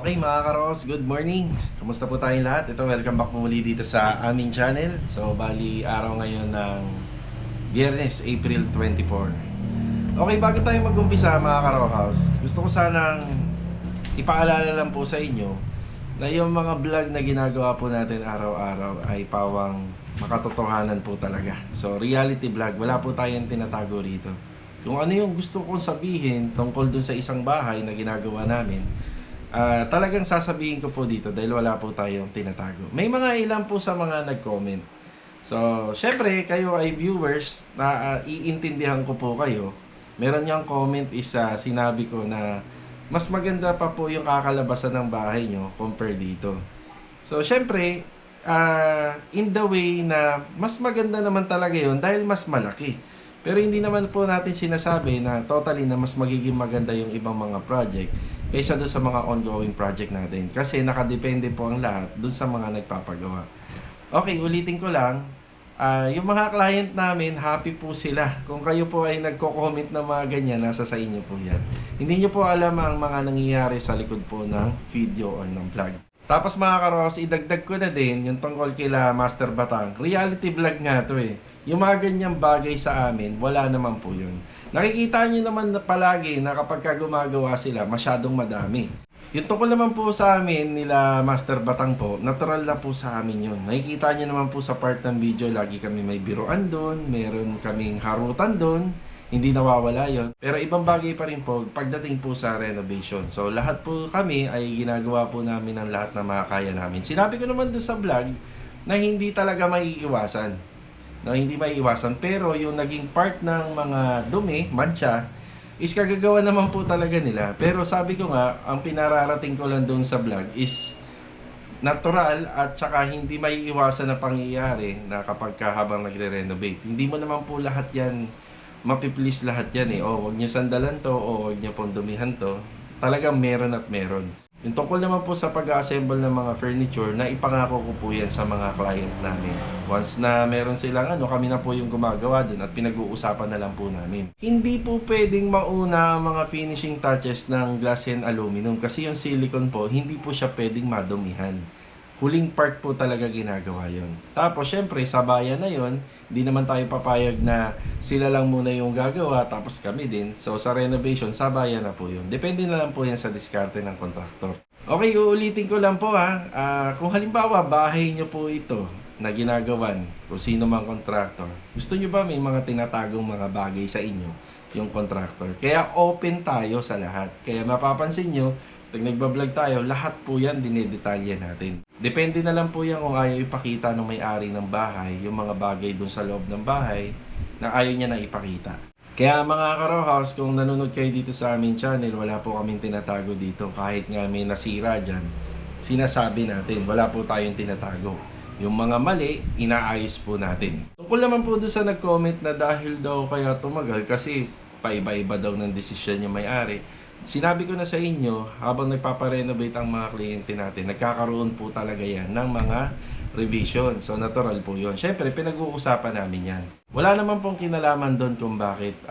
Okay mga karos, good morning. Kamusta po tayong lahat? Ito, welcome back po muli dito sa aming channel. So, bali araw ngayon ng Biyernes, April 24. Okay, bago tayo mag-umpisa mga karohouse, gusto ko sanang ipaalala lang po sa inyo na yung mga vlog na ginagawa po natin araw-araw ay pawang makatotohanan po talaga. So, reality vlog, wala po tayong tinatago rito. Kung ano yung gusto kong sabihin tungkol dun sa isang bahay na ginagawa namin, talagang sasabihin ko po dito dahil wala po tayong tinatago. May mga ilan po sa mga nag-comment. So, syempre, kayo ay viewers na iintindihan ko po kayo. Meron niyang comment is sinabi ko na mas maganda pa po yung kakalabasan ng bahay nyo compare dito. So, syempre, in the way na mas maganda naman talaga yun dahil mas malaki. Pero hindi naman po natin sinasabi na totally na mas magiging maganda yung ibang mga project kaysa doon sa mga ongoing project natin. Kasi nakadepende po ang lahat doon sa mga nagpapagawa. Okay, ulitin ko lang. Yung mga client namin, happy po sila. Kung kayo po ay nagko-comment na mga ganyan, nasa sa inyo po yan. Hindi nyo po alam ang mga nangyayari sa likod po ng video or ng vlog. Tapos mga karos, idagdag ko na din yung tungkol kila Master Batang. Reality vlog nga to eh. Yung mga ganyang bagay sa amin, wala naman po yun. Nakikita nyo naman na palagi na kapag gumagawa sila, masyadong madami. Yung tungkol naman po sa amin nila Master Batang po, natural na po sa amin yun. Nakikita nyo naman po sa part ng video, lagi kami may biruan doon, meron kaming harutan doon, hindi nawawala yon. Pero ibang bagay pa rin po pagdating po sa renovation. So lahat po kami ay ginagawa po namin ang lahat na makakaya namin. Sinabi ko naman doon sa vlog na hindi talaga maiiwasan. No, hindi maiiwasan. Pero yung naging part ng mga dumi, mancha, is kagagawa naman po talaga nila. Pero sabi ko nga, ang pinararating ko lang doon sa vlog is natural at saka hindi maiiwasan na pangyayari na kapag habang nagre-renovate. Hindi mo naman po lahat yan mapiplease lahat yan eh. O, wag nyo sandalan to, o wag nyo pondumihan to. Talagang meron at meron. Yung tungkol naman po sa pag-assemble ng mga furniture, na ipangako ko po yan sa mga client namin. Once na meron silang kami na po yung gumagawa dun at pinag-uusapan na lang po namin. Hindi po pwedeng mauna ang mga finishing touches ng glass and aluminum kasi yung silicone po, hindi po siya pwedeng madumihan. Huling part po talaga ginagawa yon. Tapos syempre sabayan na yon, hindi naman tayo papayag na sila lang muna yung gagawa tapos kami din. So sa renovation, sabayan na po yun. Depende na lang po yan sa diskarte ng kontraktor. Okay, uulitin ko lang po kung halimbawa bahay nyo po ito na ginagawan, kung sino mang kontraktor, gusto nyo ba may mga tinatagong mga bagay sa inyo yung kontraktor? Kaya open tayo sa lahat. Kaya mapapansin nyo, pag nagbablog tayo, lahat po yan dinedetalye natin. Depende na lang po yan kung ayaw ipakita ng may-ari ng bahay, yung mga bagay dun sa loob ng bahay na ayaw niya na ipakita. Kaya mga karohouse, kung nanonood kayo dito sa aming channel, wala po kaming tinatago dito. Kahit nga may nasira dyan, sinasabi natin, wala po tayong tinatago. Yung mga mali, inaayos po natin. Tungkol naman po doon sa nag-comment na dahil daw kaya tumagal kasi paiba-iba daw ng desisyon yung may-ari. Sinabi ko na sa inyo, habang nagpaparenovate ang mga kliyente natin, nagkakaroon po talaga yan ng mga revision. So, natural po yun. Siyempre, pinag-uusapan namin yan. Wala naman pong kinalaman doon kung bakit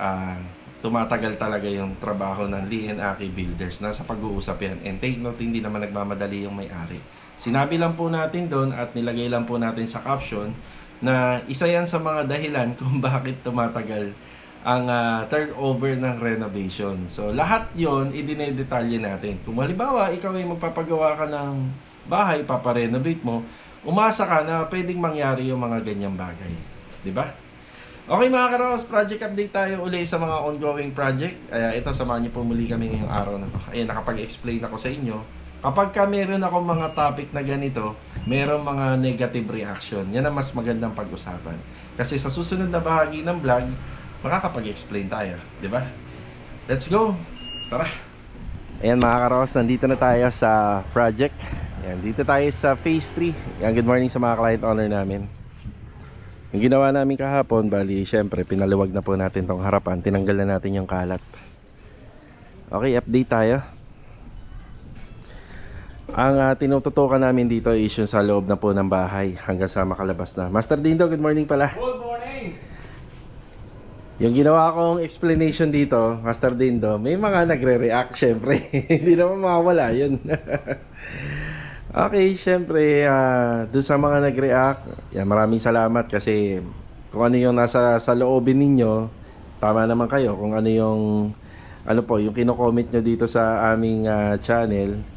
tumatagal talaga yung trabaho ng Lee and Aki Builders. Nasa pag-uusap yan. And take note, hindi naman nagmamadali yung may-ari. Sinabi lang po natin doon at nilagay lang po natin sa caption na isa yan sa mga dahilan kung bakit tumatagal ang turnover ng renovation. So, lahat yon idinedetalye natin. Kung halimbawa, ikaw ay magpapagawa ka ng bahay, paparenovate mo, umasa ka na pwedeng mangyari yung mga ganyang bagay. Diba? Okay mga karos, project update tayo uli sa mga ongoing project. Ito, samahan niyo po muli kami ngayong araw na to. Ayan, nakapag-explain ako sa inyo. Kapag meron ako mga topic na ganito, meron mga negative reaction. Yan ang mas magandang pag-usapan. Kasi sa susunod na bahagi ng vlog, makakapag-explain tayo, di ba? Let's go! Tara! Ayan mga karos, nandito na tayo sa project. Ayan, dito tayo sa phase 3. Ayan, good morning sa mga client owner namin. Yung ginawa namin kahapon, bali, syempre, pinaluwag na po natin tong harapan. Tinanggal na natin yung kalat. Okay, update tayo. Ang tinututukan namin dito is yung sa loob na po ng bahay hanggang sa makalabas na. Master Dindo, good morning pala. Good morning! Yung ginawa kong explanation dito, Master Dindo, may mga nagre-react syempre. Hindi naman mawala yun. Okay, syempre, doon sa mga nag-react, yan, maraming salamat kasi kung ano yung nasa sa loobin ninyo, tama naman kayo kung ano yung ano po, yung kino-comment nyo dito sa aming channel.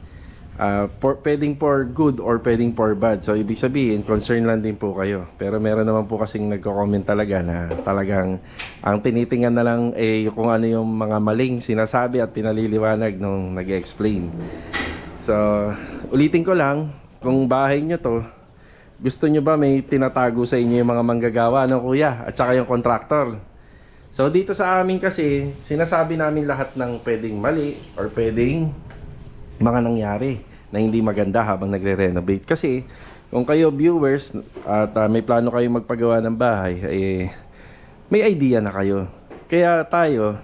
Pwedeng for good or pwedeng for bad. So ibig sabihin, concern lang din po kayo. Pero meron naman po kasing nagko-comment talaga na talagang ang tinitingnan na lang kung ano yung mga maling sinasabi at pinaliliwanag nung nag-explain. So ulitin ko lang, kung bahay nyo to, gusto nyo ba may tinatago sa inyo yung mga manggagawa, no kuya? At saka yung contractor. So dito sa amin kasi, sinasabi namin lahat ng pwedeng mali or pwedeng mga nangyari na hindi maganda habang nagre-renovate. Kasi kung kayo viewers at may plano kayo magpagawa ng bahay, may idea na kayo. Kaya tayo,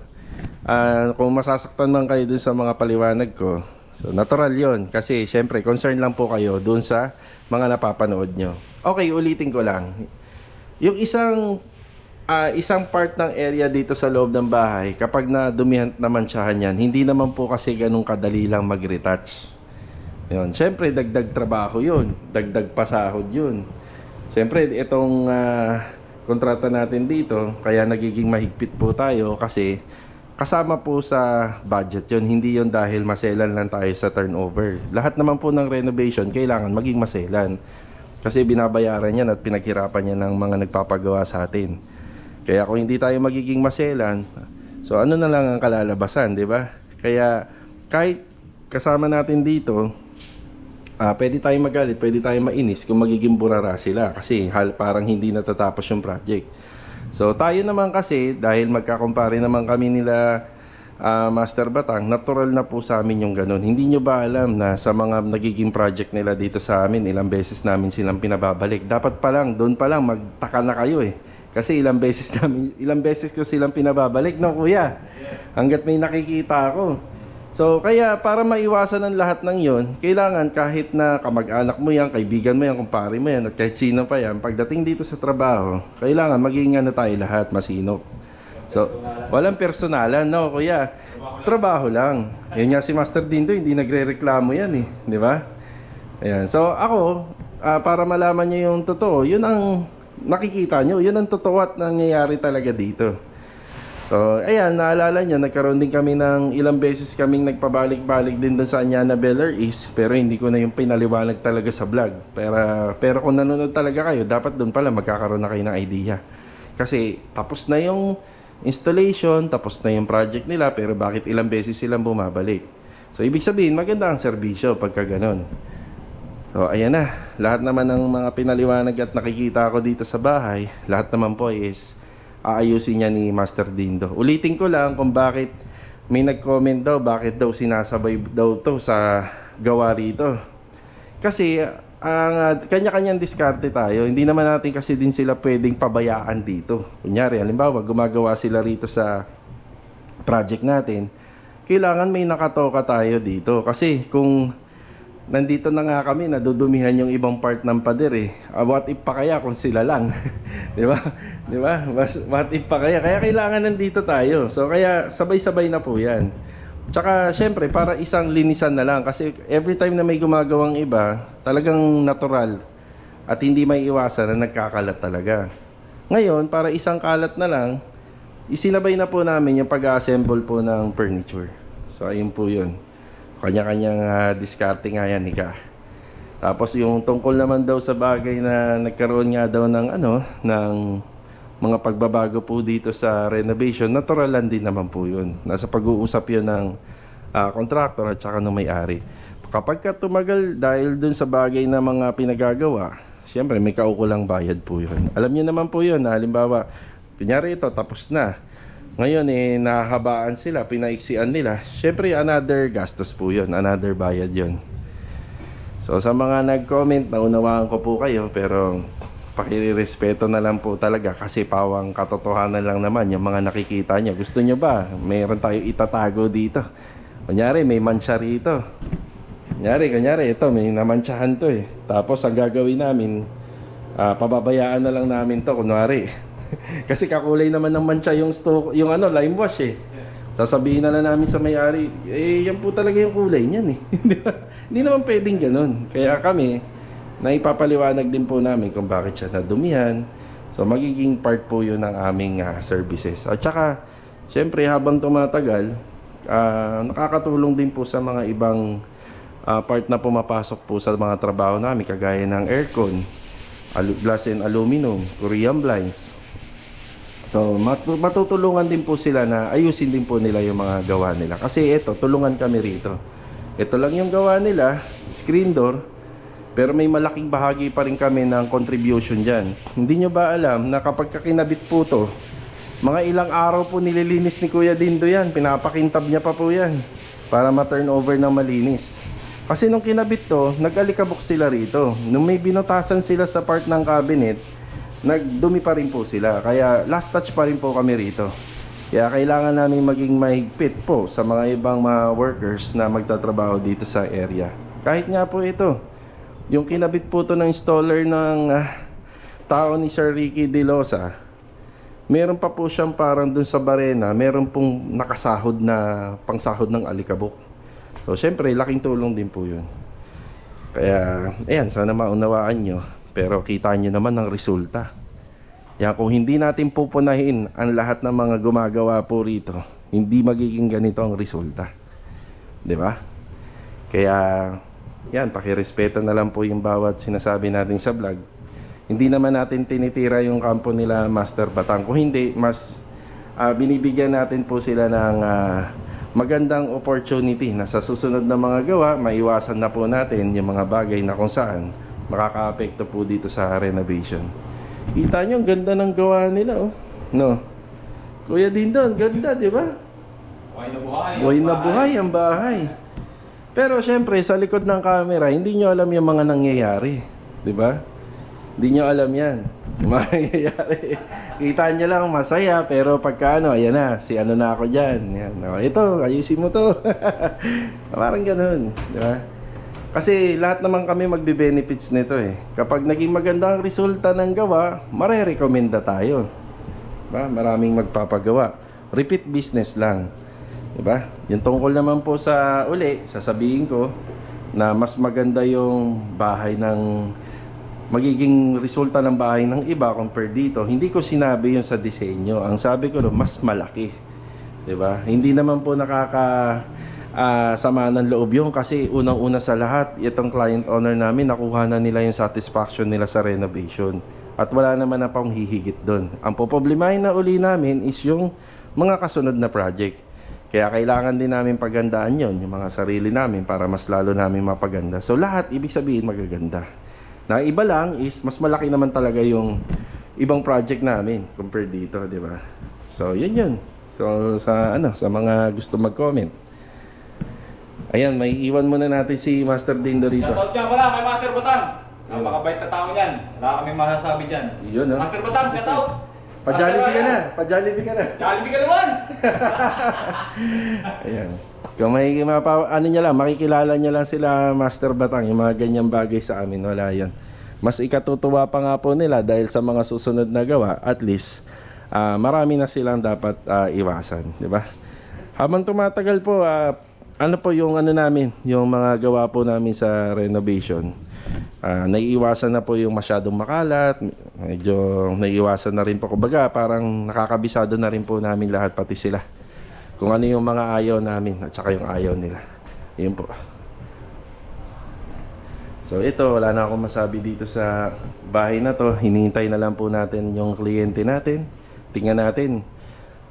kung masasaktan man kayo dun sa mga paliwanag ko, so natural yon. Kasi syempre concern lang po kayo dun sa mga napapanood nyo. Okay, ulitin ko lang. Yung isang part ng area dito sa loob ng bahay, kapag nadumihan naman siya yan, hindi naman po kasi ganun kadali lang mag-retouch. Yun, syempre dagdag trabaho yun, dagdag pasahod yun. Syempre itong kontrata natin dito, kaya nagiging mahigpit po tayo kasi kasama po sa budget yun. Hindi yun dahil maselan lang tayo sa turnover. Lahat naman po ng renovation kailangan maging maselan kasi binabayaran yan at pinaghirapan yan ng mga nagpapagawa sa atin. Kaya kung hindi tayo magiging maselan, so ano na lang ang kalalabasan, di ba? Kaya kahit kasama natin dito, pwede tayong magalit, pwede tayong mainis kung magiging burara sila kasi parang hindi natatapos yung project. So tayo naman kasi, dahil magkakumpare naman kami nila Master Batang, natural na po sa amin yung ganun. Hindi nyo ba alam na sa mga nagiging project nila dito sa amin, ilang beses namin silang pinababalik? Dapat pa lang, doon pa lang magtaka na kayo eh. Kasi ilang beses ko silang pinababalik, no kuya? Hanggat may nakikita ako. So kaya para maiwasan ang lahat ng yon, kailangan kahit na kamag-anak mo yan, kaibigan mo yan, kumpare mo yan, at kahit sino pa yan, pagdating dito sa trabaho, kailangan maging ano tayo lahat, masinop. So walang personalan, no kuya? Trabaho lang. Yan nga si Master Dindo, hindi nagre-reklamo yan eh, di ba? Ayan. So ako, para malaman nyo yung totoo, yun ang nakikita nyo, yun ang totoo at nangyayari talaga dito. So ayan, naalala nyo, nagkaroon din kami ng ilang beses kaming nagpabalik-balik din doon sa Anyana Beller East, pero hindi ko na yung pinaliwanag talaga sa vlog. Pero kung nanonood talaga kayo, dapat doon pala magkakaroon na kayo ng idea. Kasi tapos na yung installation, tapos na yung project nila, pero bakit ilang beses silang bumabalik? So ibig sabihin, maganda ang serbisyo pagka ganon. So ayan na, lahat naman ng mga pinaliwanag at nakikita ko dito sa bahay, lahat naman po is aayusin niya ni Master Dindo. Ulitin ko lang kung bakit may nag-comment daw, bakit daw sinasabay daw to sa gawa rito. Kasi ang kanya-kanyang diskarte tayo, hindi naman natin kasi din sila pwedeng pabayaan dito. Kunyari, halimbawa gumagawa sila rito sa project natin, kailangan may nakatoka tayo dito. Kasi kung nandito na nga kami, nadudumihan yung ibang part ng pader eh. What if pa kaya kung sila lang? Di ba? Di ba? What if pa kaya? Kaya kailangan nandito tayo. So kaya sabay-sabay na po yan. Tsaka syempre para isang linisan na lang. Kasi every time na may gumagawang iba, talagang natural. At hindi may iwasan na nagkakalat talaga. Ngayon, para isang kalat na lang, isinabay na po namin yung pag-assemble po ng furniture. So ayun po yun. Kanya-kanyang diskarte nga yan, Ika. Tapos yung tungkol naman daw sa bagay na nagkaroon nga daw ng ng mga pagbabago po dito sa renovation, natural lang din naman po yun. Nasa pag-uusap yun ng contractor at saka ng may-ari. Kapag ka tumagal dahil dun sa bagay na mga pinagagawa, siyempre may kaukulang bayad po yun. Alam niyo naman po yun, halimbawa, kunyari ito, tapos na. Ngayon nahabaan sila, pinaiksian nila. Syempre another gastos po yun, another bayad yun. So sa mga nag-comment, naunawaan ko po kayo, pero pakirespeto na lang po talaga kasi pawang katotohanan lang naman yung mga nakikita nyo. Gusto nyo ba? Mayroon tayo itatago dito. Kunyari may mansya rito. Kunyari ito, may namansyahan to eh. Tapos ang gagawin namin, pababayaan na lang namin to, kunwari. Kasi kakulay naman ng mancha yung yung ano, lime wash eh. Sasabihin na lang namin sa may-ari, eh yan po talaga yung kulay niyan eh. Di ba? Hindi naman pwedeng ganun. Kaya kami, naipapaliwanag din po namin kung bakit siya nadumihan. So magiging part po yun ng aming services. At saka, syempre habang tumatagal, nakakatulong din po sa mga ibang part na pumapasok po sa mga trabaho namin, kagaya ng aircon, glass and aluminum, Korean blinds. So matutulungan din po sila na ayusin din po nila yung mga gawa nila. Kasi ito, tulungan kami rito. Ito lang yung gawa nila, screen door, pero may malaking bahagi pa rin kami ng contribution dyan. Hindi nyo ba alam na kapag kinabit po to, mga ilang araw po nililinis ni Kuya Dindo yan, pinapakintab niya pa po yan para ma-turn over ng malinis. Kasi nung kinabit to, nag-alikabok sila rito. Nung may binutasan sila sa part ng cabinet, nagdumi pa rin po sila. Kaya last touch pa rin po kami rito. Kaya kailangan namin maging mahigpit po sa mga ibang mga workers na magtatrabaho dito sa area. Kahit nga po ito, yung kinabit po to ng installer ng tao ni Sir Ricky De Losa, meron pa po siyang parang dun sa barena, meron pong nakasahod na pangsahod ng alikabok. So syempre laking tulong din po yun. Kaya ayan, sana maunawaan nyo. Pero kita nyo naman ang resulta. Yan, kung hindi natin pupunahin ang lahat ng mga gumagawa po rito, hindi magiging ganito ang resulta. 'Di ba? Kaya yan, pakirespeto na lang po yung bawat sinasabi natin sa vlog. Hindi naman natin tinitira yung kampo nila Master Batang. Kung hindi, mas binibigyan natin po sila ng magandang opportunity na sa susunod na mga gawa, maiwasan na po natin yung mga bagay na kung saan makaka-apekto po dito sa renovation. Kita nyo, ang ganda ng gawa nila, oh. No? Kuya Dindo, ang ganda, di ba? Buhay na buhay. Buhay na buhay ang bahay. Pero syempre, sa likod ng camera, hindi nyo alam yung mga nangyayari. Di ba? Hindi nyo alam yan. Yung mga nangyayari. Kita nyo lang masaya, pero pagka ano, ayan na, si ano na ako dyan. Yan. Oh, ito, ayusin mo to. Parang ganun. Di ba? Kasi lahat naman kami magbe-benefits nito eh. Kapag naging maganda ang resulta ng gawa, marerekomenda tayo. Diba? Maraming magpapagawa. Repeat business lang. Diba? Yung tungkol naman po sa sasabihin ko na mas maganda yung bahay ng magiging resulta ng bahay ng iba compare dito. Hindi ko sinabi yun sa disenyo. Ang sabi ko mas malaki. Diba? Hindi naman po sama ng loob yun kasi unang-una sa lahat, itong client owner namin, nakuha na nila yung satisfaction nila sa renovation at wala naman na pang hihigit doon. Ang poproblemahin na uli namin is yung mga kasunod na project. Kaya kailangan din namin pagandaan yon, yung mga sarili namin para mas lalo namin mapaganda. So lahat, ibig sabihin magaganda. Na iba lang is mas malaki naman talaga yung ibang project namin compared dito, di ba? So yun. So sa mga gusto mag-comment, ayan, may iwan muna natin si Master Dindo rito. Shoutout ka pala kay Master Batang. Napakabait na tao yan. Wala kami masasabi dyan. Yun, no? Master Batang, shoutout. Pa-Jollibee ka na. Pa-Jollibee ka na. Jollibee ka naman. Ayan. Kung may makikilala niya lang sila Master Batang, yung mga ganyang bagay sa amin, wala yan. Mas ikatutuwa pa nga po nila dahil sa mga susunod na gawa, at least, marami na silang dapat iwasan. Diba? Habang tumatagal po, ano po yung namin, yung mga gawa po namin sa renovation, naiiwasan na po yung masyadong makalat, medyo naiiwasan na rin po, kumbaga parang nakakabisado na rin po namin lahat, pati sila, kung ano yung mga ayaw namin at saka yung ayaw nila. Yun po. So ito, wala na akong masabi dito sa bahay na to. Hinihintay na lang po natin yung kliyente natin. Tingnan natin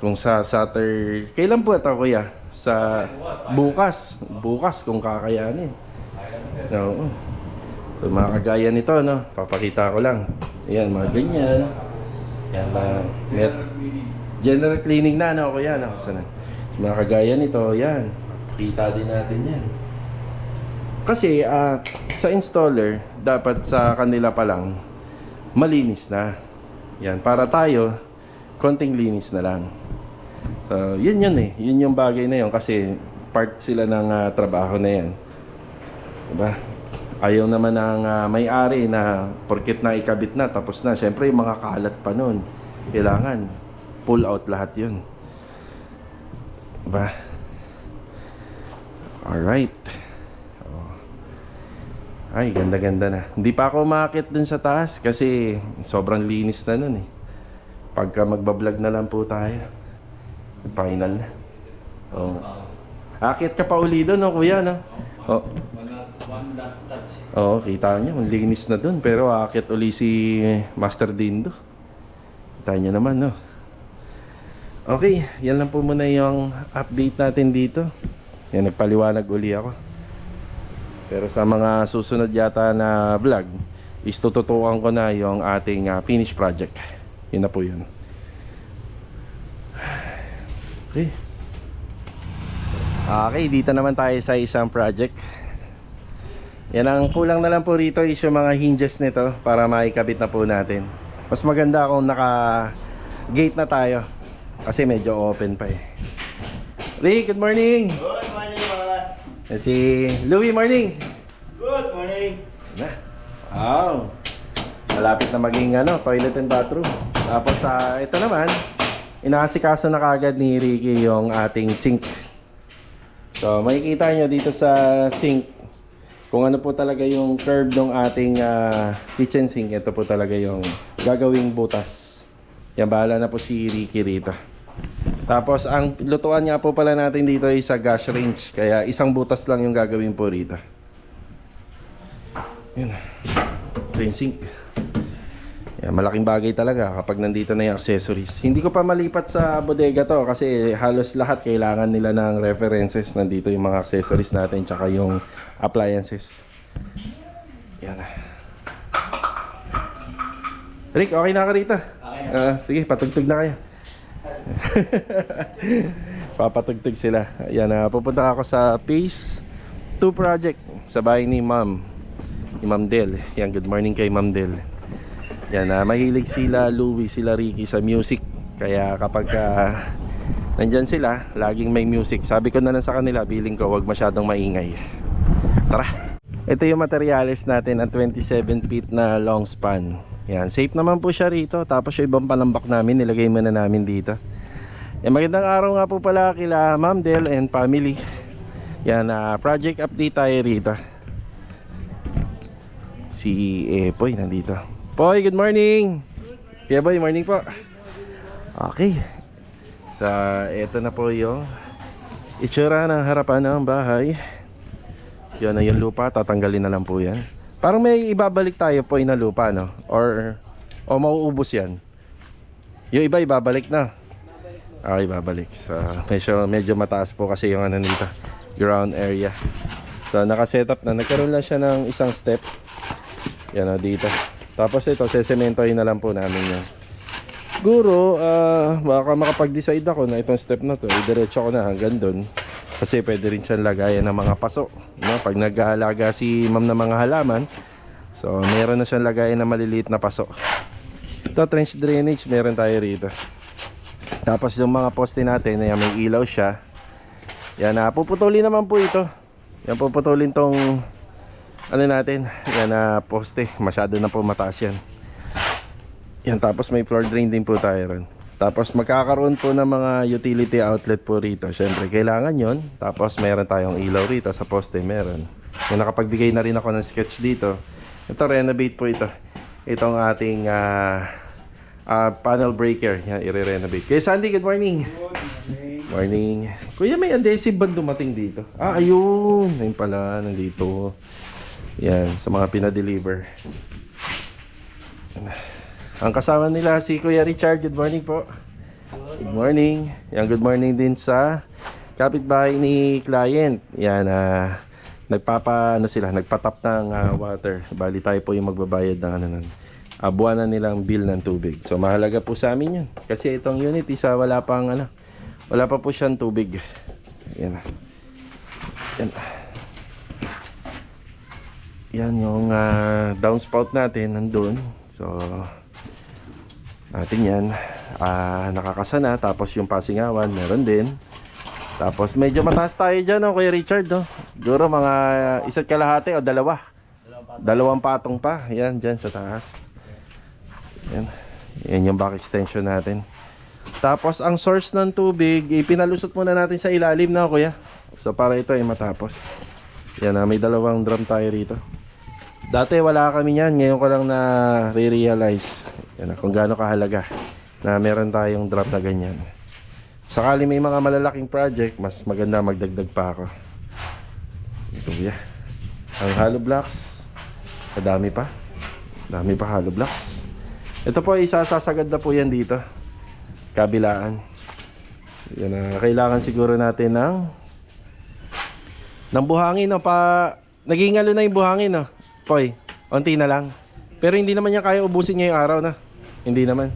kung sa Saturday, kailan po ito kuya? Sa bukas kung kakayanin. Oo. So mga kagaya nito, no, papakita ko lang. Ayan, mga ganyan. Ayan, general cleaning na, no, kuya, no. So, mga kagaya nito, yan. Kita din natin yan. Kasi sa installer, dapat sa kanila pa lang malinis na. Yan, para tayo konting linis na lang. So, yun eh. Yun yung bagay na yun kasi part sila ng trabaho na yan. Diba? Ayaw naman ng may-ari na porket na ikabit na tapos na. Syempre yung mga kalat pa nun. kailangan pull out lahat yun, diba? Alright. Ay, ganda-ganda na. Hindi pa ako umakit dun sa taas kasi sobrang linis na nun eh. Pagka magbablog na lang po tayo, final na. Oh. Akit ka pa uli dun, no, kuya, no? Oh. One last touch. Oo, kita nyo, ang linis na dun. Pero akit uli si Master Dindo. Kita nyo naman, no? Okay, yan lang po muna yung update natin dito. Yan, nagpaliwanag uli ako. Pero sa mga susunod yata na vlog is tututukan ko na yung ating finished project. Yun na po yun. Okay. Okay, dito naman tayo sa isang project. Yan, ang kulang na lang po rito is yung mga hinges nito para maikabit na po natin. Mas maganda kung naka gate na tayo kasi medyo open pa eh. Rick, good morning. Good morning, boss. Si Louie, morning. Good morning. Na. Wow. Malapit na maging toilet and bathroom. Tapos ito naman, inaasikaso na kagad ni Ricky yung ating sink. So makikita nyo dito sa sink kung ano po talaga yung curve ng ating kitchen sink. Ito po talaga yung gagawing butas. Yan, bahala na po si Ricky rito. Tapos ang lutuan nga po pala natin dito ay sa gas range. Kaya isang butas lang yung gagawin po rito. Yan. Ito yung sink. Yan, malaking bagay talaga kapag nandito na yung accessories. Hindi ko pa malipat sa bodega to kasi halos lahat kailangan nila ng references. Nandito yung mga accessories natin tsaka yung appliances. Yan. Rick, okay na ka rito? Okay na. Sige, patugtog na kayo. Papatugtog sila. Yan, pupunta ako sa Phase 2 project sa bahay ni Ma'am Del. Yan, good morning kay Ma'am Del. Yan, mahilig sila Louie, sila Ricky sa music. Kaya kapag nandyan sila, laging may music. Sabi ko na lang sa kanila, biling ko wag masyadong maingay. Tara. Ito yung materials natin, ang 27 feet na long span. Yan, safe naman po siya rito. Tapos yung ibang palambak namin, nilagay muna namin dito. Yan, magandang araw nga po pala kila Ma'am Del and family. Yan, project update tayo rito. Si Poy nandito. Poy, good morning. Kuya Boy, morning po. Okay. Ito na po yung itsura ng harapan ng bahay. Yan na yung lupa, tatanggalin na lang po yan. Parang may ibabalik tayo po na lupa, no? Or mauubos yan? Yung iba ibabalik na? Ibabalik. So medyo mataas po kasi yung nito, ground area. So naka-setup na. Nagkaroon lang siya ng isang step. Yan o, dito. Tapos ito, sesementohin na lang po namin yan. Siguro, baka makapag-decide ako na itong step na to, diretso ko na hanggang doon. Kasi pwede rin siyang lagayan ng mga paso, no? Pag nag-aalaga si ma'am ng mga halaman, so meron na siyang lagayan ng maliliit na paso. Ito, trench drainage, meron tayo rito. Tapos yung mga poste natin, may ilaw siya. Yan, puputulin naman po ito. Yan, puputulin tong natin, yan, poste. Masyado na po mataas yan. Yan, tapos may floor drain din po tayo ron. Tapos magkakaroon po ng mga utility outlet po rito. Siyempre kailangan yon. Tapos meron tayong ilaw rito sa poste, meron. Yung nakapagbigay na rin ako ng sketch dito. Ito, renovate po ito. Itong ating panel breaker. Yan, i-renovate. Kaya Sandy, good morning. Good morning. Morning. Kuya, may adhesive band dumating dito. Ayun. Ayun pala, nandito. Yan, sa mga pinadeliver. Ang kasama nila si Kuya Richard. Good morning po. Good morning. Yan, good morning din sa kapitbahay ni client. Yan, nagpatap ng water. Bali tayo po yung magbabayad ng buwanan nilang bill ng tubig. So mahalaga po sa amin yun. Kasi itong unit isa wala pa po siyang tubig. Yan. Yan. Yan yung downspout natin nandun. So natin yan, nakakasana. Tapos yung pasingawan meron din. Tapos medyo mataas tayo dyan, no, Kuya Richard, no? Siguro mga isa't kalahati o dalawa. Dalawang patong pa. Yan, dyan sa taas. Yan. Yan yung back extension natin. Tapos ang source ng tubig, ipinalusot muna natin sa ilalim na, kuya. So para ito ay matapos. Yan may dalawang drum tayo rito. Dati wala kami yan, ngayon ko lang na re-realize yan kung gaano kahalaga na meron tayong drum na ganyan. Sakali may mga malalaking project, mas maganda magdagdag pa ako. Ito kuya. Ang hollow blocks, dami pa hollow blocks. Ito po ay isasagad na po yan dito kabilaan. Yan kailangan siguro natin ng buhangin, no? Naging na yung buhangin, no? Poy, onti na lang. Pero hindi naman niya kaya ubusin ngayong araw na. Hindi naman.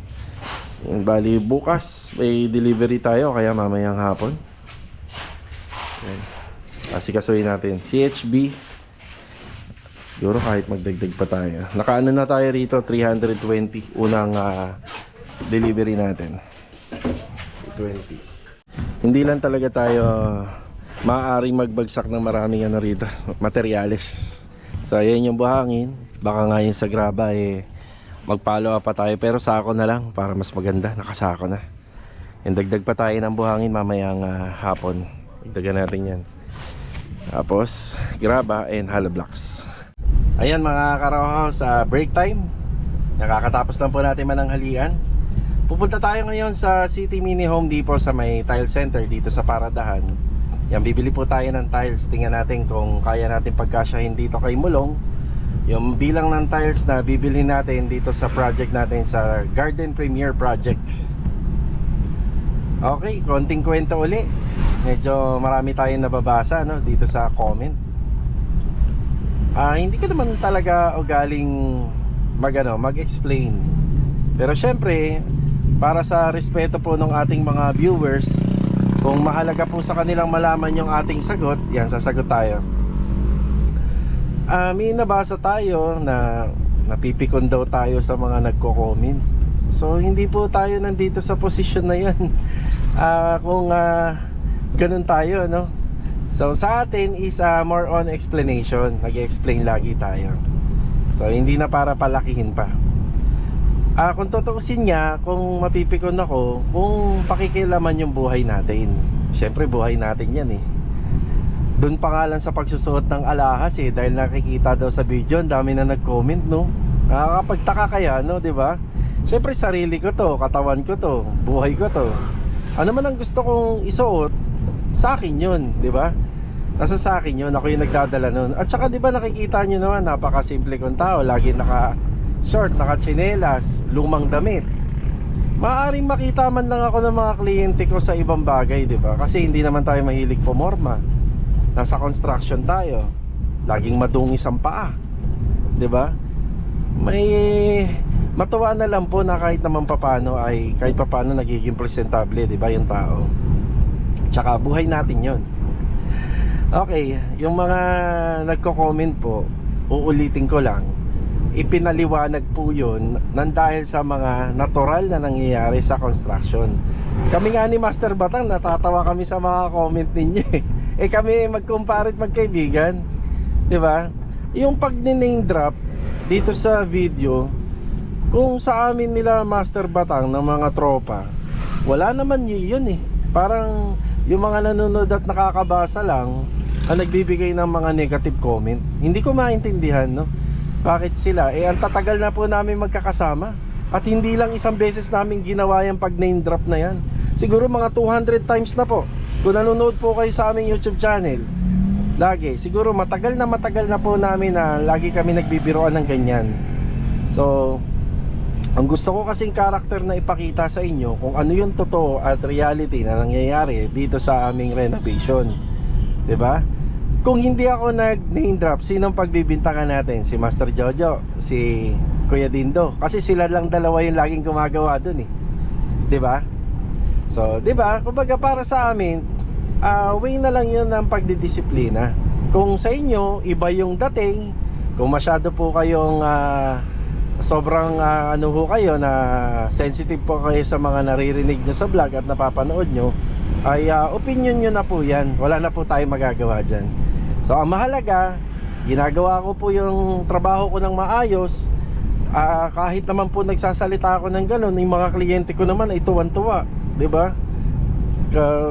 Bali bukas may delivery tayo, kaya mamayang hapon. Yan. Asikasuhin natin CHB. Siguro kahit magdagdag pa tayo. Nakaano na tayo rito, 320 unang delivery natin. 20. Hindi lang talaga tayo maaaring magbagsak ng maraming rito, materyales. So ayan yung buhangin. Baka nga yung sa graba magpalo pa tayo, pero sako na lang para mas maganda, nakasako na. Yung dagdag pa tayo ng buhangin mamayang hapon. Dagdagan natin yan. Tapos graba and hollow blocks. Ayan mga karaw, sa break time. Nakakatapos lang po natin mananghalian. Pupunta tayo ngayon sa City Mini Home Depot sa may tile center dito sa Paradahan. Yan, bibili po tayo ng tiles. Tingnan natin kung kaya natin pagkasyahin dito kay Mulong yung bilang ng tiles na bibilhin natin dito sa project natin sa Garden Premier Project. Okay, konting kwento uli. Medyo marami tayong nababasa, no, dito sa comment. Hindi ko naman talaga ugaling mag-explain. Pero syempre, para sa respeto po ng ating mga viewers, kung mahalaga po sa kanilang malaman yung ating sagot, yan, sasagot tayo. May nabasa tayo na napipikon daw tayo sa mga nagko-comment. So hindi po tayo nandito sa posisyon na yan. Kung ganun tayo, no? So sa atin is more on explanation. Nag-explain lagi tayo. So hindi na para palakihin pa. Kung tutuusin niya, kung mapipikon ako, kung pakikilaman yung buhay natin. Siyempre buhay natin yan Doon pa nga lang sa pagsusuot ng alahas dahil nakikita daw sa video, ang dami na nag-comment, no? Nakakapagtaka kaya, no, di ba? Siyempre sarili ko to, katawan ko to, buhay ko to. Ano man ang gusto kong isuot, sa akin yun, di ba? Nasa sa akin yun, ako yung nagdadala nun. At saka di ba nakikita nyo naman, napakasimple kong tao, lagi naka-short, naka-tsinelas, lumang damit. Maaaring makita man lang ako ng mga kliyente ko sa ibang bagay, di ba? Kasi hindi naman tayo mahilig pumorma. Nasa construction tayo, laging madungis ang paa, di ba? May matuwa na lang po na kahit naman papano ay kahit papano nagiging presentable, di ba, yung tao. Tsaka buhay natin yon. Okay, yung mga nagko-comment po, uulitin ko lang, ipinaliwanag po yun nang dahil sa mga natural na nangyayari sa construction. Kami nga ni Master Batang, natatawa kami sa mga comment ninyo kami mag-compare at magkaibigan, di ba? Yung pag-name drop dito sa video, kung sa amin nila Master Batang ng mga tropa, wala naman yun Parang yung mga nanonood at nakakabasa lang ang nagbibigay ng mga negative comment. Hindi ko maintindihan, no? Bakit sila? Ang tatagal na po namin magkakasama. At hindi lang isang beses namin ginawa yung pag-name drop na yan. Siguro mga 200 times na po. Kung nanonood po kayo sa aming YouTube channel, lagi, siguro matagal na po namin na lagi kami nagbibiroan ng ganyan. So, ang gusto ko kasing karakter na ipakita sa inyo kung ano yung totoo at reality na nangyayari dito sa aming renovation, 'di ba? Kung hindi ako nag-name drop, sinong pagbibintangan natin? Si Master Jojo, si Kuya Dindo, kasi sila lang dalawa yung laging gumagawa dun 'di ba? So, 'di ba? Kumbaga para sa amin, way na lang 'yun ng pagdidisiplina. Kung sa inyo iba yung dating, kung masyado po kayong sobrang ano ho kayo na sensitive po kayo sa mga naririnig nyo sa vlog at napapanood nyo, ay opinion nyo na po yan. Wala na po tayong magagawa dyan. So ang mahalaga, ginagawa ko po yung trabaho ko ng maayos Kahit naman po nagsasalita ako ng gano'n, yung mga kliyente ko naman ay tuwan-tuwa, 'di ba?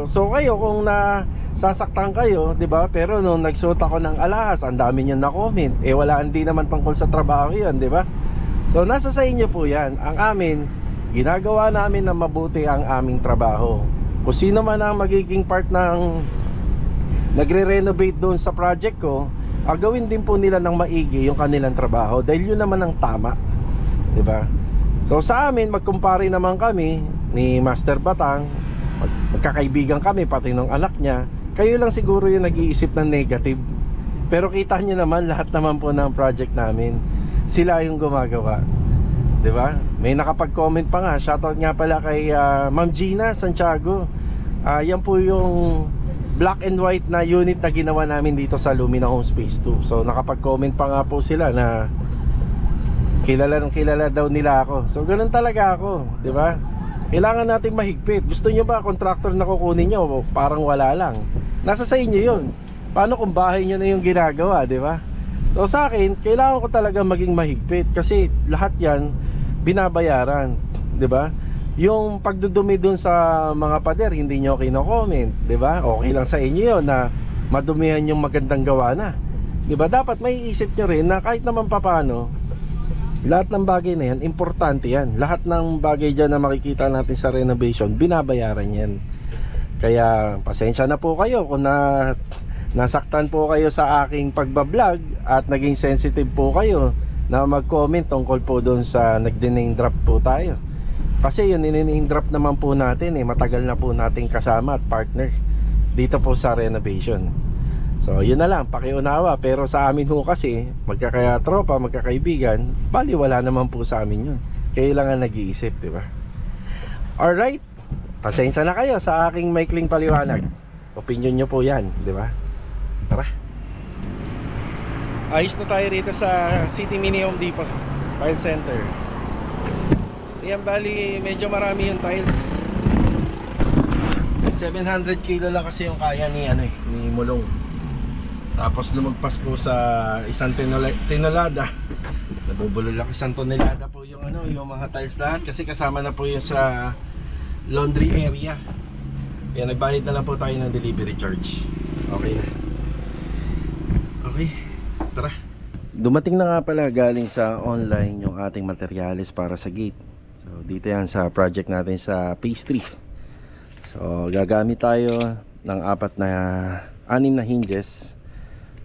So kayo kung nasasaktan kayo, 'di ba? Pero nung nagsuot ako ng alahas, ang dami niyan na comment. Wala, hindi naman tungkol sa trabaho 'yan, 'di ba? So nasa sa inyo po 'yan. Ang amin, ginagawa namin na mabuti ang aming trabaho. Kung sino man ang magiging part ng nagre-renovate doon sa project ko, gawin din po nila ng maigi yung kanilang trabaho dahil yun naman ang tama, 'di ba? So sa amin, magkumpare naman kami ni Master Batang, magkakaibigan kami pati ng anak niya. Kayo lang siguro yung nag-iisip ng negative. Pero kita niyo naman, lahat naman po ng project namin, sila yung gumagawa, 'di ba? May nakapag-comment pa nga, shoutout nga pala kay Ma'am Gina Santiago. Yan po yung black and white na unit na ginawa namin dito sa Lumina Home Space 2. So nakapag-comment pa nga po sila na kilala daw nila ako. So ganun talaga ako, 'di ba? Kailangan natin mahigpit. Gusto nyo ba contractor na kukunin nyo? Parang wala lang. Nasa sa inyo yun. Paano kung bahay nyo na yung ginagawa, di ba? So sa akin, kailangan ko talaga maging mahigpit kasi lahat yan binabayaran, di ba? Yung pagdudumi dun sa mga pader, hindi nyo kino-comment, di ba? Okay lang sa inyo yun na madumihan yung magandang gawa na, di ba? Dapat may isip nyo rin na kahit naman papano, lahat ng bagay na yan, importante yan. Lahat ng bagay dyan na makikita natin sa renovation, binabayaran yan. Kaya pasensya na po kayo kung nasaktan po kayo sa aking pagbablog at naging sensitive po kayo na mag-comment tungkol po doon sa nagde-name drop po tayo. Kasi yun, name drop naman po natin matagal na po nating kasama at partner dito po sa renovation. So yun na lang, pakiunawa. Pero sa amin ho kasi, magkakatropa, magkakaibigan, bali wala naman po sa amin yun. Kayo lang ang nag-iisip, diba? Alright, pasensya na kayo sa aking maikling paliwanag. Opinion nyo po yan, diba? Tara. Ayos na tayo rito sa City Mini Home Depot, File Center. Yan, bali medyo marami yung tiles. 700 kilo lang kasi yung kaya ni ni Mulong. Tapos lumagpas po sa isang tinolada. Nabubulol ako, isang tonelada po yung yung mga tiles lahat kasi kasama na po yung sa laundry area. Kaya nagbayad na lang po tayo ng delivery charge. Okay na. Okay, tara. Dumating na nga pala galing sa online yung ating materyales para sa gate. So dito yan sa project natin sa Phase 3. So gagamit tayo ng 6 na hinges.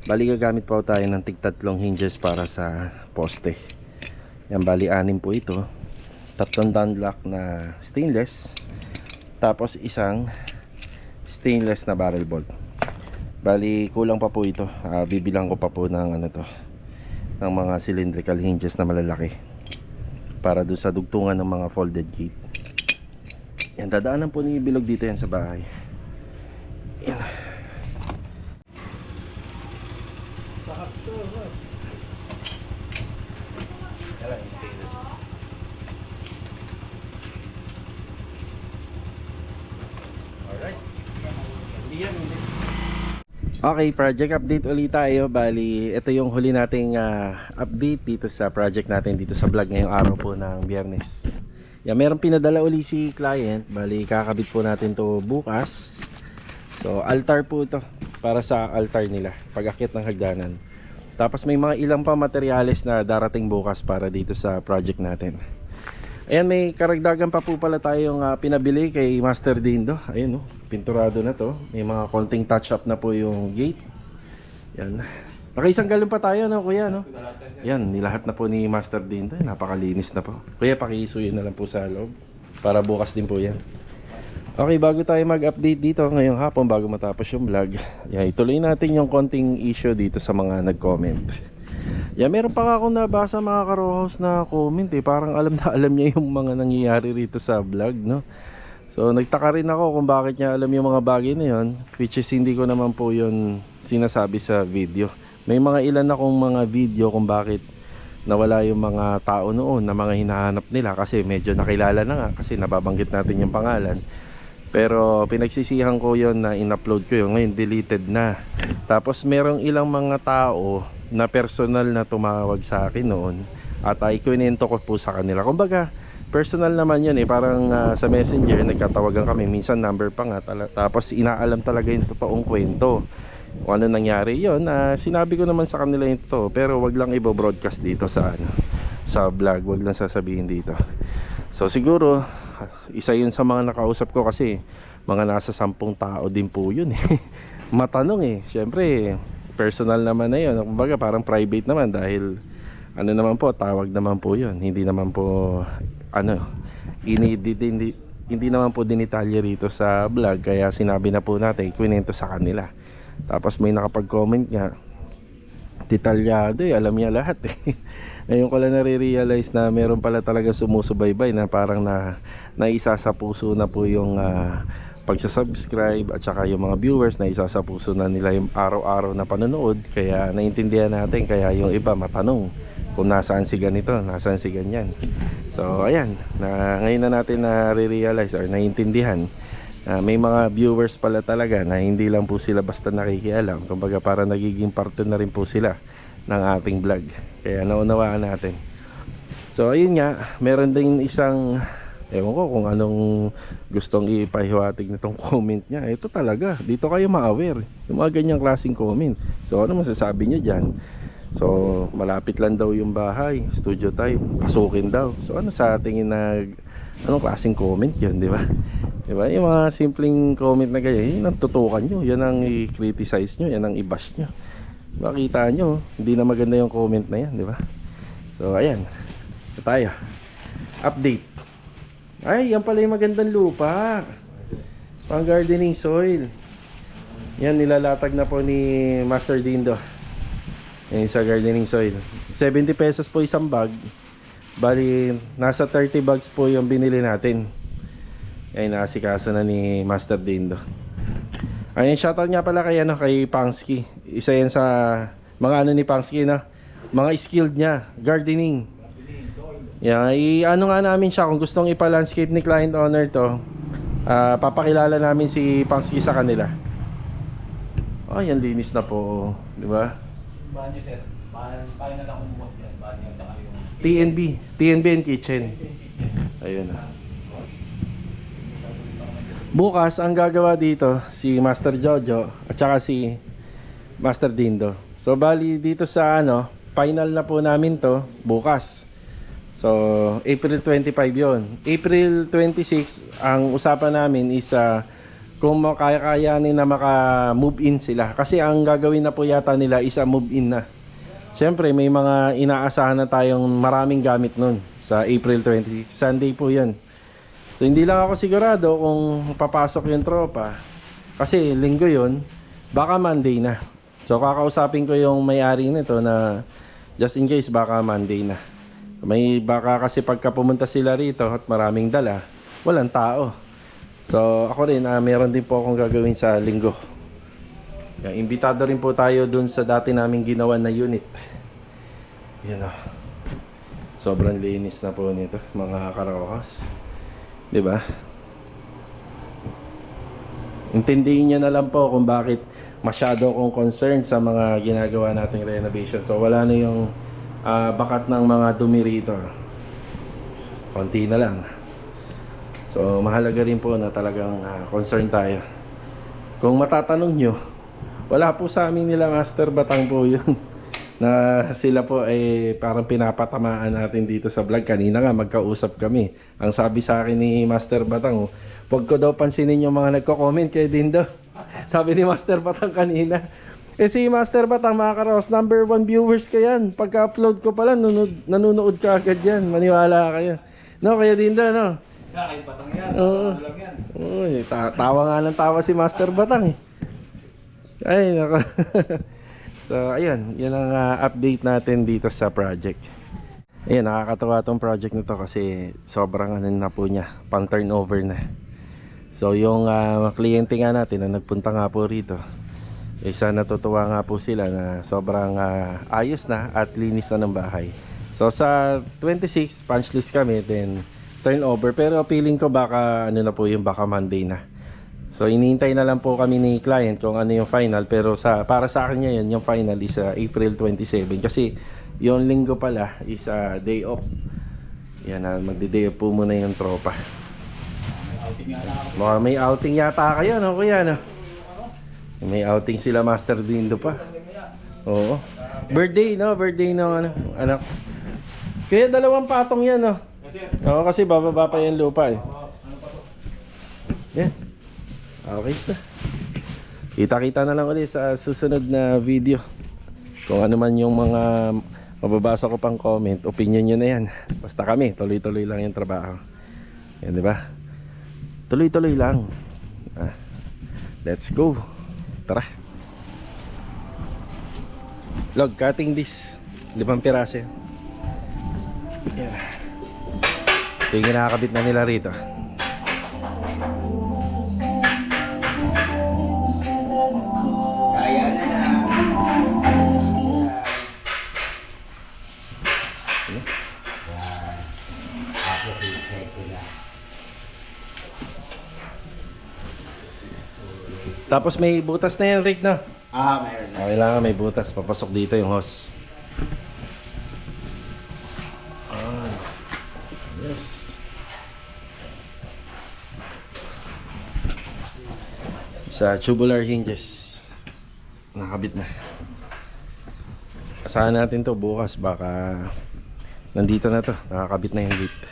Bali gagamit po tayo ng tig-3 hinges para sa poste. Yan, bali 6 po ito. 3 downlock na stainless, tapos isang stainless na barrel bolt. Bali kulang pa po ito. Bibilang ko pa po ng ng mga cylindrical hinges na malalaki para doon sa dugtungan ng mga folded gate. Yan, dadaanan po ni bilog dito yan sa bahay. Yan. Okay, project update ulit tayo. Bali, ito yung huli nating update dito sa project natin dito sa vlog ngayong araw po ng Biyernes. Yan, meron pinadala uli si client. Bali, kakabit po natin to bukas. So, altar po ito para sa altar nila pag-akyat ng hagdanan. Tapos may mga ilang pa materyales na darating bukas para dito sa project natin. Ayan, may karagdagan pa po pala tayong pinabili kay Master Dindo. Ayun, pinturado na to. May mga konting touch up na po yung gate. Yan. Nakaisang galon pa tayo, kuya, Yan, nilahat na po ni Master Dindo. Napakalinis na po. Kuya, pakisuyo na lang po sa loob para bukas din po yan. Okay, bago tayo mag-update dito ngayong hapon, bago matapos yung vlog, yan, ituloy natin yung konting issue dito sa mga nag-comment. Yan, meron pa nga akong nabasa mga karohos na comment parang alam na alam niya yung mga nangyayari rito sa vlog, So nagtaka rin ako kung bakit niya alam yung mga bagay na yun, which is hindi ko naman po yun sinasabi sa video. May mga ilan akong mga video kung bakit nawala yung mga tao noon na mga hinahanap nila, kasi medyo nakilala na nga kasi nababanggit natin yung pangalan. Pero pinagsisihan ko yon na in-upload ko yun, ngayon deleted na. Tapos merong ilang mga tao na personal na tumawag sa akin noon at ikwinento ko po sa kanila. Kumbaga personal naman yun parang sa messenger nagkatawagan kami, minsan number pa nga tapos inaalam talaga yung totoong kwento kung ano nangyari yun. Sinabi ko naman sa kanila yung totoo, pero wag lang i-broadcast dito sa sa vlog, wag lang sasabihin dito. So siguro isa yun sa mga nakausap ko, kasi mga nasa 10 tao din po yun matanong syempre personal naman na yun, kumbaga parang private naman, dahil ano naman po, tawag naman po yun, hindi naman po hindi naman po dinitalye rito sa vlog, kaya sinabi na po natin, ikwinento sa kanila. Tapos may nakapag-comment nga, detalyado alam niya lahat ngayon ko lang nare-realize na meron pala talaga sumusubaybay, na parang naisa sa puso na po yung pagsasubscribe, at saka yung mga viewers na isa sa puso na nila yung araw-araw na panonood. Kaya naintindihan natin, kaya yung iba matanong kung nasaan si ganito, nasaan si ganyan. So ayan, ngayon na natin nare-realize or naintindihan, may mga viewers pala talaga na hindi lang po sila basta nakikialam, kumbaga para nagiging parte na rin po sila ng ating vlog, kaya naunawaan natin. So ayun nga, meron din isang, ewan ko kung anong gustong ipahiwatig nitong comment niya. Ito talaga, dito kayo ma-aware yung mga ganyang klaseng comment. So ano masasabi niyo dyan? So malapit lang daw yung bahay, studio type, pasukin daw. So ano sa tingin na anong klaseng comment yun, di ba? Di ba? Yung mga simpleng comment na ganyan, yun ang tutukan nyo, yan ang i-criticize nyo, yan ang i-bash nyo. Makita nyo, hindi na maganda yung comment na yan, di ba? So ayan, ito tayo, update. Ay, yan pala yung magandang lupa, pang gardening soil. Yan, nilalatag na po ni Master Dindo. Yan sa gardening soil, 70 pesos po isang bag. Bali, nasa 30 bags po yung binili natin. Ay, naasikaso na ni Master Dindo. Ayun, shoutout nga pala kay Pangski. Isa yan sa mga ni Pangski na mga skilled niya, gardening. Yan, ano nga namin siya, kung gustong ipa-landscape ni client owner to, papakilala namin si Pangski sa kanila. Ay, ang linis na po, di ba? Banyo sir, paano na lang kumumot yan, banyo at saka yung TNB and kitchen. Ayun na. Bukas ang gagawa dito si Master Jojo at saka si Master Dindo. So bali dito sa final na po namin to bukas. So April 25 yon. April 26 ang usapan namin is kung makakayanin na maka-move in sila. Kasi ang gagawin na po yata nila is move in na. Siyempre may mga inaasahan na tayong maraming gamit nun sa April 26. Sunday po yun. So hindi lang ako sigurado kung papasok yung tropa, kasi linggo yun, baka Monday na. So kakausapin ko yung may-ari nito na just in case baka Monday na. May baka kasi pagka pumunta sila rito at maraming dala, walang tao. So ako rin, meron din po akong gagawin sa linggo. Imbitado rin po tayo dun sa dati naming ginawa na unit. Yan o. Sobrang linis na po nito, mga karokas. Diba? Intindihin nyo na lang po kung bakit masyado akong concerned sa mga ginagawa nating renovation. So wala na yung bakat ng mga dumi rito. Konti na lang. So mahalaga rin po na talagang concerned tayo. Kung matatanong nyo, wala po sa amin nila Master Batang po yun. Na sila po ay parang pinapatamaan natin dito sa vlog. Kanina nga magkausap kami. Ang sabi sa akin ni Master Batang, huwag ko daw pansinin yung mga nagko-comment kay Dindo. Sabi ni Master Batang kanina. Si Master Batang, mga karos, number 1 viewers ka yan. Pagka-upload ko pala, nanonood ka agad yan. Maniwala kayo. No, kaya Dindo, no? Kaya Batang yan, lang yan. Uy, tawa nga ng tawa si Master Batang Ay, nako. So ayun, yun ang update natin dito sa project. Ayun, nakakatawa tong project nito kasi sobrang na po niya, pang turnover na. So yung kliyente nga natin na nagpunta nga po rito, isa natutuwa nga po sila na sobrang ayos na at linis na ng bahay. So sa 26 punch list kami, then turnover, pero feeling ko baka na po yung baka Monday na. So inihintay na lang po kami ni client kung ano yung final, pero para sa akin ngayon yung final is April 27 kasi yung linggo pala is day off. Yan na, magde-day off po muna yung tropa. Baka may outing yata kayo, no kuya, no? May outing sila Master Dindo pa. Oo. Birthday, no? Birthday ng anak. Kaya 2 patong yan, no? Oo, kasi bababa pa yung lupa eh. Yan. Okay na. Kita-kita na lang ulit sa susunod na video. Kung ano man yung mga mababasa ko pang comment, opinion nyo na yan. Basta kami, tuloy-tuloy lang yung trabaho. Yan, di ba? Tuloy-tuloy lang. Let's go. Tara. Log, cutting this. 5 piraso yan. Yan. Ito yung kinakabit na nila rito. Kaya na na. Tapos may butas na yan, Rick, no? Meron na. Kailangan may butas. Papasok dito yung hose. Yes. Sa tubular hinges. Nakabit na. Asahan natin to bukas. Baka nandito na to. Nakakabit na yung gate.